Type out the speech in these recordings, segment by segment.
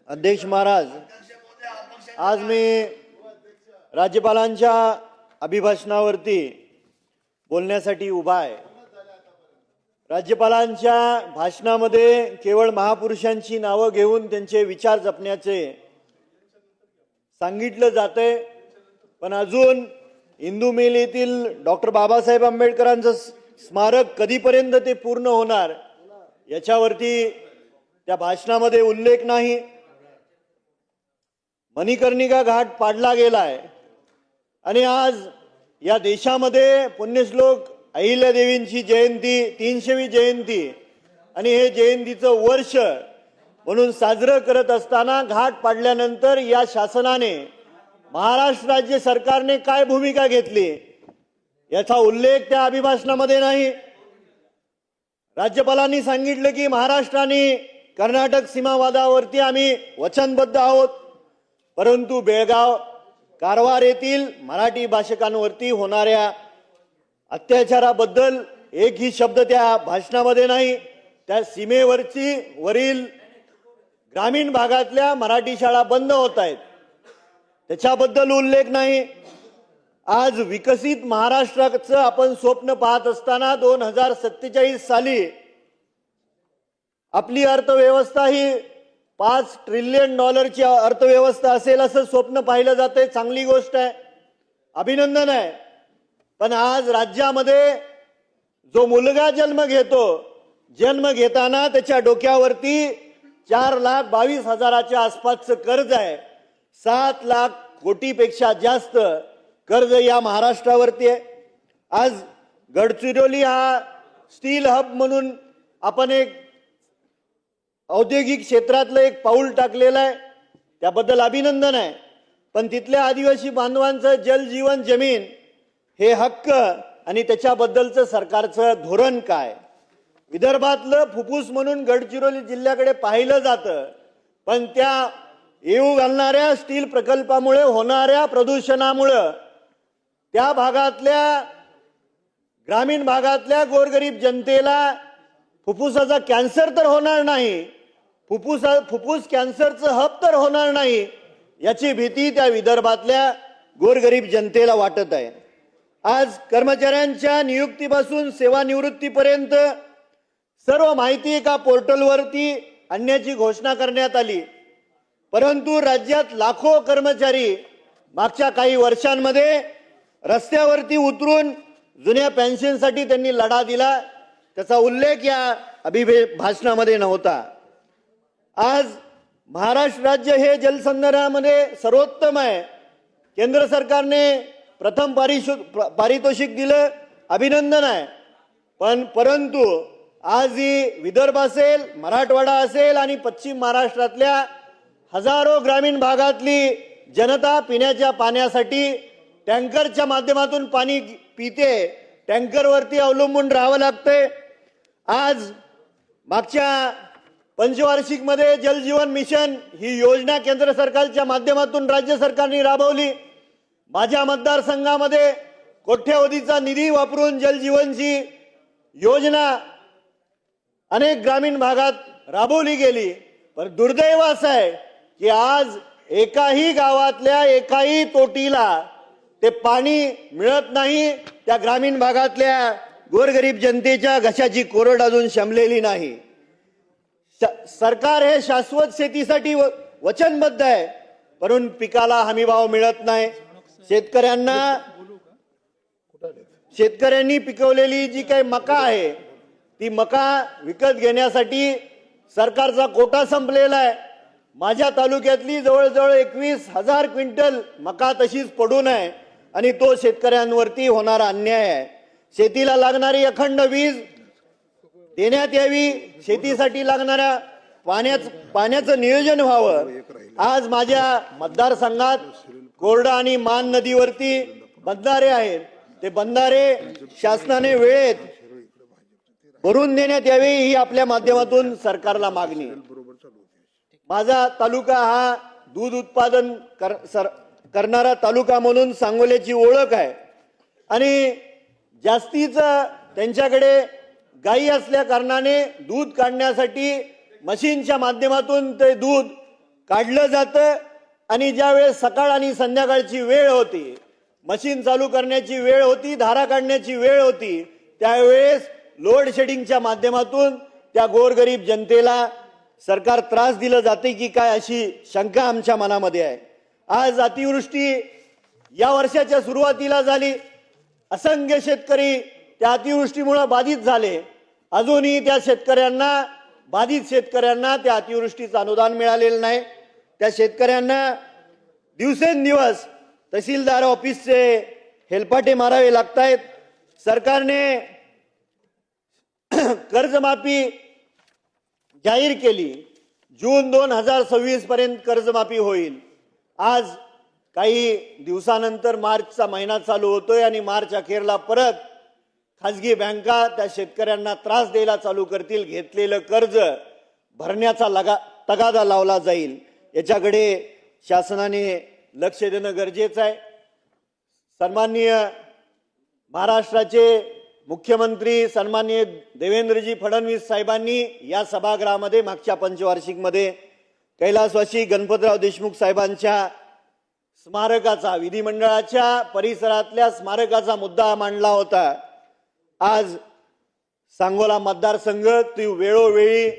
अध्यक्ष महाराज, आज मी राज्यपालांच्या अभिभाषणावरती बोलण्यासाठी उभा आहे। राज्यपालांच्या भाषणामध्ये केवळ महापुरुषांची नावे घेऊन त्यांचे विचार जपण्याचे सांगितलं जाते, पण अजून इंदू मिल येथील डॉक्टर बाबासाहेब आंबेडकरांचं स्मारक कधीपर्यंत ते पूर्ण होणार याच्यावरती त्या भाषणामध्ये उल्लेख नाही। मणिकर्णिका घाट पाडला गेलाय आणि आज या देशामध्ये पुण्यश्लोक अहिल्यादेवींची जयंती 300वी जयंती आणि हे जयंतीचं वर्ष म्हणून साजरं करत असताना घाट पाडल्यानंतर या शासनाने महाराष्ट्र राज्य सरकारने काय भूमिका घेतली याचा उल्लेख त्या अभिभाषणामध्ये नाही। राज्यपालांनी सांगितलं की महाराष्ट्राने कर्नाटक सीमावादावरती आम्ही वचनबद्ध आहोत, परंतु बेळगाव कारवार येथील मराठी भाषकांवरती होणाऱ्या अत्याचाराबद्दल एकही शब्द त्या भाषणामध्ये नाही। त्या सीमेवरील ग्रामीण भागातल्या मराठी शाळा बंद होत आहेत त्याच्याबद्दल उल्लेख नाही। आज विकसित महाराष्ट्राचं आपण स्वप्न पाहत असताना 2047 साली आपली अर्थव्यवस्था ही $5 ट्रिलियन ची अर्थव्यवस्था असेल असं स्वप्न पाहिलं जाते। चांगली गोष्ट आहे, अभिनंदन आहे। पण आज राज्यामध्ये जो मुलगा जन्म घेताना त्याच्या डोक्यावरती 4,22,000च्या आसपासचं कर्ज आहे। 7 लाख कोटीपेक्षा जास्त कर्ज या महाराष्ट्रावरती आहे। आज गडचिरोली हा स्टील हब म्हणून आपण एक औद्योगिक क्षेत्रातलं एक पाऊल टाकलेलं आहे, त्याबद्दल अभिनंदन आहे। पण तिथल्या आदिवासी बांधवांचं जल जीवन जमीन हे हक्क आणि त्याच्याबद्दलचं सरकारचं धोरण काय? विदर्भातलं फुफ्फुस म्हणून गडचिरोली जिल्ह्याकडे पाहिलं जातं, पण त्या येऊ घालणाऱ्या स्टील प्रकल्पामुळे होणाऱ्या प्रदूषणामुळे त्या भागातल्या ग्रामीण भागातल्या गोरगरीब जनतेला फुफ्फुसाचा कॅन्सर तर होणार नाही, फुफ्फुस कॅन्सरचं हब तर होणार नाही याची भीती त्या विदर्भातल्या गोरगरीब जनतेला वाटत आहे। आज कर्मचाऱ्यांच्या नियुक्तीपासून सेवानिवृत्तीपर्यंत सर्व माहिती एका पोर्टलवरती आणण्याची घोषणा करण्यात आली, परंतु राज्यात लाखो कर्मचारी मागच्या काही वर्षांमध्ये रस्त्यावरती उतरून जुन्या पेन्शनसाठी त्यांनी लढा दिला, त्याचा उल्लेख या भाषणामध्ये नव्हता। आज महाराष्ट्र राज्य हे जलसंधारणामध्ये सर्वोत्तम आहे। केंद्र सरकारने प्रथम पारितोषिक दिलं, अभिनंदन आहे। परंतु आज ही विदर्भ असेल, मराठवाडा असेल आणि पश्चिम महाराष्ट्रातल्या हजारो ग्रामीण भागातली जनता पिण्याच्या पाण्यासाठी टँकरच्या माध्यमातून पाणी पिते, टँकरवरती अवलंबून राहावं लागतंय। आज मागच्या पंचवार्षिक मध्ये जल जीवन मिशन ही योजना केंद्र सरकारच्या माध्यमातून राज्य सरकारने राबवली। माझ्या मतदारसंघामध्ये कोट्यवधीचा निधी वापरून जल जीवनची योजना अनेक ग्रामीण भागात राबवली गेली, पण दुर्दैव असं आहे की आज एकाही गावातल्या एकाही तोटीला ते पाणी मिळत नाही। त्या ग्रामीण भागातल्या गोरगरीब जनतेच्या घशाची कोरड अजून शमलेली नाही। सरकार हे शाश्वत शेतीसाठी वचनबद्ध आहे, परंतु पिकाला हमीभाव मिळत नाही। शेतकऱ्यांनी पिकवलेली जी काही मका आहे ती मका विकत घेण्यासाठी सरकारचा कोटा संपलेला आहे। माझ्या तालुक्यातली जवळजवळ 21,000 क्विंटल मका तशीच पडून आहे आणि तो शेतकऱ्यांवरती होणारा अन्याय आहे। शेतीला लागणारी अखंड वीज देण्यात यावी, शेतीसाठी लागणाऱ्या पाण्याचं नियोजन व्हावं। आज माझ्या मतदारसंघात कोरडा आणि मान नदीवरती बंधारे आहेत, ते बंधारे शासनाने वेळेत भरून देण्यात यावे ही आपल्या माध्यमातून सरकारला मागणी। माझा तालुका हा दूध उत्पादन करणारा तालुका म्हणून सांगोल्याची ओळख आहे आणि जास्तीचं त्यांच्याकडे गायी असल्या कारणाने दूध काढण्यासाठी मशीनच्या माध्यमातून ते दूध काढलं जातं आणि ज्यावेळेस सकाळ आणि संध्याकाळची वेळ होती, मशीन चालू करण्याची वेळ होती, धारा काढण्याची वेळ होती, त्यावेळेस लोड शेडिंगच्या माध्यमातून त्या गोरगरीब जनतेला सरकार त्रास दिलं जाते की काय अशी शंका आमच्या मनामध्ये आहे. आज अतिवृष्टी या वर्षाच्या सुरुवातीला झाली, असंख्य शेतकरी त्या अतिवृष्टीमुळे बाधित झाले. अजूनही त्या शेतकऱ्यांना, बाधित शेतकऱ्यांना त्या अतिवृष्टीचं अनुदान मिळालेलं नाही. त्या शेतकऱ्यांना दिवसेंदिवस तहसीलदार ऑफिसचे हेलपाटे मारावे लागतायत. सरकारने कर्जमाफी जाहीर केली, जून 2026 पर्यंत कर्जमाफी होईल. आज काही दिवसानंतर मार्चचा महिना चालू होतोय आणि मार्च अखेरला परत खाजगी बँका त्या शेतकऱ्यांना त्रास द्यायला चालू करतील. घेतलेलं कर्ज भरण्याचा तगादा लावला जाईल. याच्याकडे शासनाने लक्ष देणं गरजेचं आहे. सन्माननीय महाराष्ट्राचे मुख्यमंत्री सन्माननीय देवेंद्रजी फडणवीस साहेबांनी या सभागृहामध्ये मागच्या पंचवार्षिकमध्ये कैलासवासी गणपतराव देशमुख साहेबांच्या स्मारकाचा, विधिमंडळाच्या परिसरातल्या स्मारकाचा मुद्दा मांडला होता. आज सांगोला मतदारसंघ ती वेळोवेळी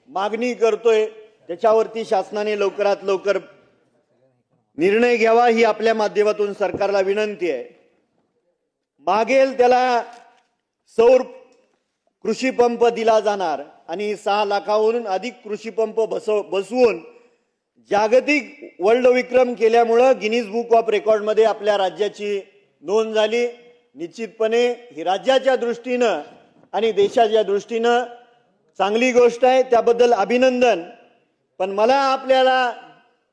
मागणी करतोय, त्याच्यावरती शासनाने लवकरात लवकर निर्णय घ्यावा ही आपल्या माध्यमातून सरकारला विनंती आहे. मागेल त्याला सौर कृषी पंप दिला जाणार आणि 6 लाखाहून अधिक कृषी पंप बसवून जागतिक वर्ल्ड विक्रम केल्यामुळं गिनीज बुक ऑफ रेकॉर्ड मध्ये आपल्या राज्याची नोंद झाली. निश्चितपणे ही राज्याच्या दृष्टीनं आणि देशाच्या दृष्टीनं चांगली गोष्ट आहे, त्याबद्दल अभिनंदन. पण मला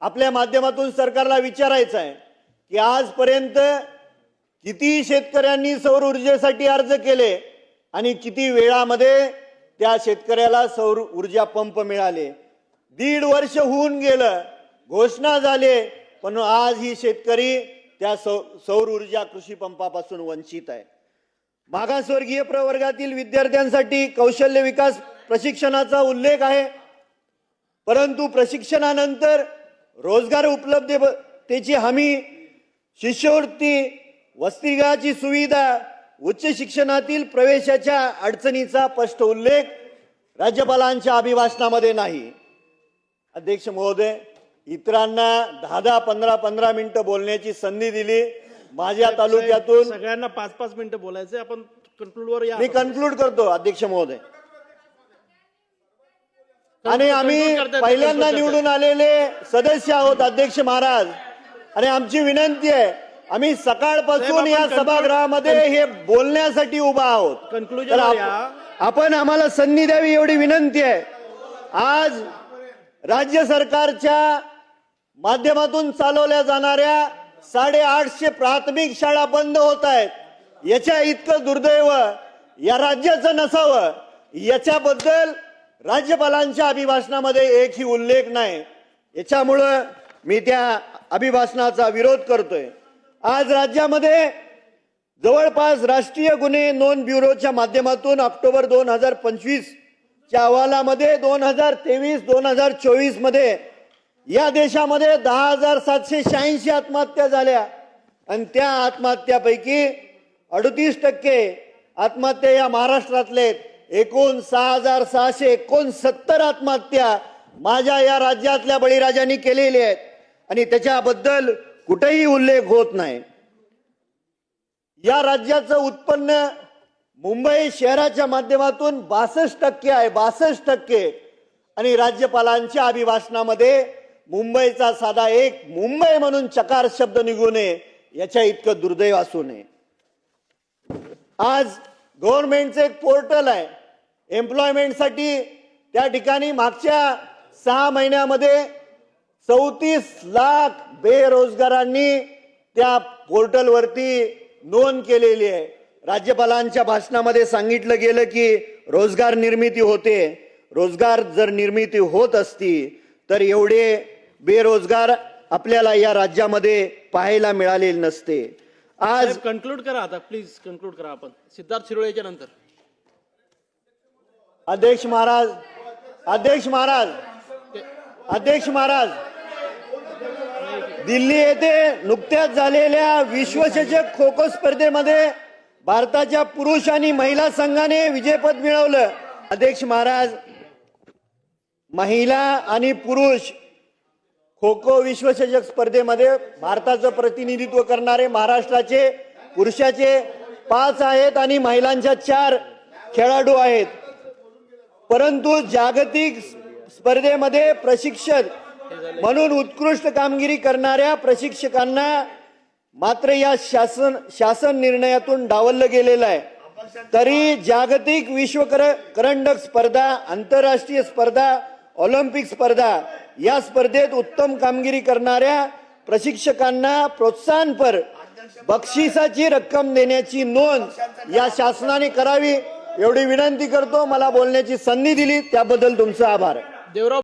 आपल्या माध्यमातून सरकारला विचारायचं आहे की आजपर्यंत किती शेतकऱ्यांनी सौर ऊर्जेसाठी अर्ज केले आणि किती वेळामध्ये त्या शेतकऱ्याला सौर ऊर्जा पंप मिळाले. 1.5 वर्ष होऊन गेलं, घोषणा झाले, पण आज ही शेतकरी त्या सौर ऊर्जा कृषी पंपापासून वंचित आहे. मागासवर्गीय प्रवर्गातील विद्यार्थ्यांसाठी कौशल्य विकास प्रशिक्षणाचा उल्लेख आहे, परंतु प्रशिक्षणानंतर रोजगार उपलब्धतेची हमी, शिष्यवृत्ती, वसतिगृहाची सुविधा, उच्च शिक्षणातील प्रवेशाच्या अडचणीचा स्पष्ट उल्लेख राज्यपालांच्या अभिभाषणामध्ये नाही. अध्यक्ष महोदय, इतरांना 10-10, 15-15 मिनिटं बोलण्याची संधी दिली. माझ्या तालुक्यातून सगळ्यांना 5-5 मिनिटं बोलायचे. आपण कन्क्लूडवर या. मी कन्क्लूड करतो अध्यक्ष महोदय. आणि आम्ही पहिल्यांदा निवडून आलेले सदस्य आहोत अध्यक्ष महाराज, आणि आमची विनंती आहे, आम्ही सकाळपासून या सभागृहामध्ये हे बोलण्यासाठी उभा आहोत. कन्क्लूजन आपण आम्हाला संधी द्यावी एवढी विनंती आहे. आज राज्य सरकारच्या माध्यमातून चालवल्या जाणाऱ्या 850 प्राथमिक शाळा बंद होत आहेत. याच्या इतकं दुर्दैव या राज्याचं नसावं, याच्याबद्दल राज्यपालांच्या अभिभाषणामध्ये एकही उल्लेख नाही. याच्यामुळं मी त्या अभिभाषणाचा विरोध करतोय. आज राज्यामध्ये जवळपास राष्ट्रीय गुन्हे नोंद ब्युरोच्या माध्यमातून ऑक्टोबर 2025 च्या अहवालामध्ये 2023-2024 मध्ये या देशामध्ये 10,786 आत्महत्या झाल्या आणि त्या आत्महत्यापैकी 38% आत्महत्या या महाराष्ट्रातले. एकूण 6,669 आत्महत्या माझ्या या राज्यातल्या बळीराजांनी केलेल्या आहेत आणि त्याच्याबद्दल कुठेही उल्लेख होत नाही. या राज्याचं उत्पन्न मुंबई शहराच्या माध्यमातून 62% आहे, 62%. आणि राज्यपालांच्या अभिभाषणामध्ये मुंबईचा साधा एक मुंबई म्हणून चकार शब्द निघू नये, याच्या इतकं दुर्दैव असू नये. आज गव्हर्नमेंटचं एक पोर्टल आहे एम्प्लॉयमेंटसाठी, त्या ठिकाणी मागच्या 6 महिन्यामध्ये 34 लाख बेरोजगारांनी त्या पोर्टलवरती नोंद केलेली आहे. राज्यपालांच्या भाषणामध्ये सांगितलं गेलं की रोजगार निर्मिती होते. रोजगार जर निर्मिती होत असती तर एवढे बेरोजगार आपल्याला या राज्यामध्ये पाहायला मिळालेले नसते. आज कन्क्लूड करा आता, प्लीज कन्क्लूड करा. आपण सिद्धार्थ शिरोळेच्या नंतर. अध्यक्ष महाराज, अध्यक्ष महाराज, अध्यक्ष महाराज, दिल्ली येथे नुकत्याच झालेल्या विश्वचषक खो खो स्पर्धेमध्ये भारताच्या पुरुष आणि महिला संघाने विजेपद मिळवलं. अध्यक्ष महाराज, महिला आणि पुरुष खो खो विश्वचषक स्पर्धेमध्ये भारताचं प्रतिनिधित्व करणारे महाराष्ट्राचे पुरुषाचे 5 आहेत आणि महिलांच्या 4 खेळाडू आहेत. परंतु जागतिक स्पर्धेमध्ये प्रशिक्षक म्हणून उत्कृष्ट कामगिरी करणाऱ्या प्रशिक्षकांना मात्र या शासन निर्णयातून डावललं गेलेलं आहे. तरी जागतिक विश्व करंडक स्पर्धा, आंतरराष्ट्रीय स्पर्धा, ऑलिम्पिक स्पर्धा या स्पर्धेत उत्तम कामगिरी करणाऱ्या प्रशिक्षकांना प्रोत्साहनपर बक्षिसाची रक्कम देण्याची नोंद या शासनाने करावी एवढी विनंती करतो. मला बोलण्याची संधी दिली त्याबद्दल तुमचा आभार. देवराव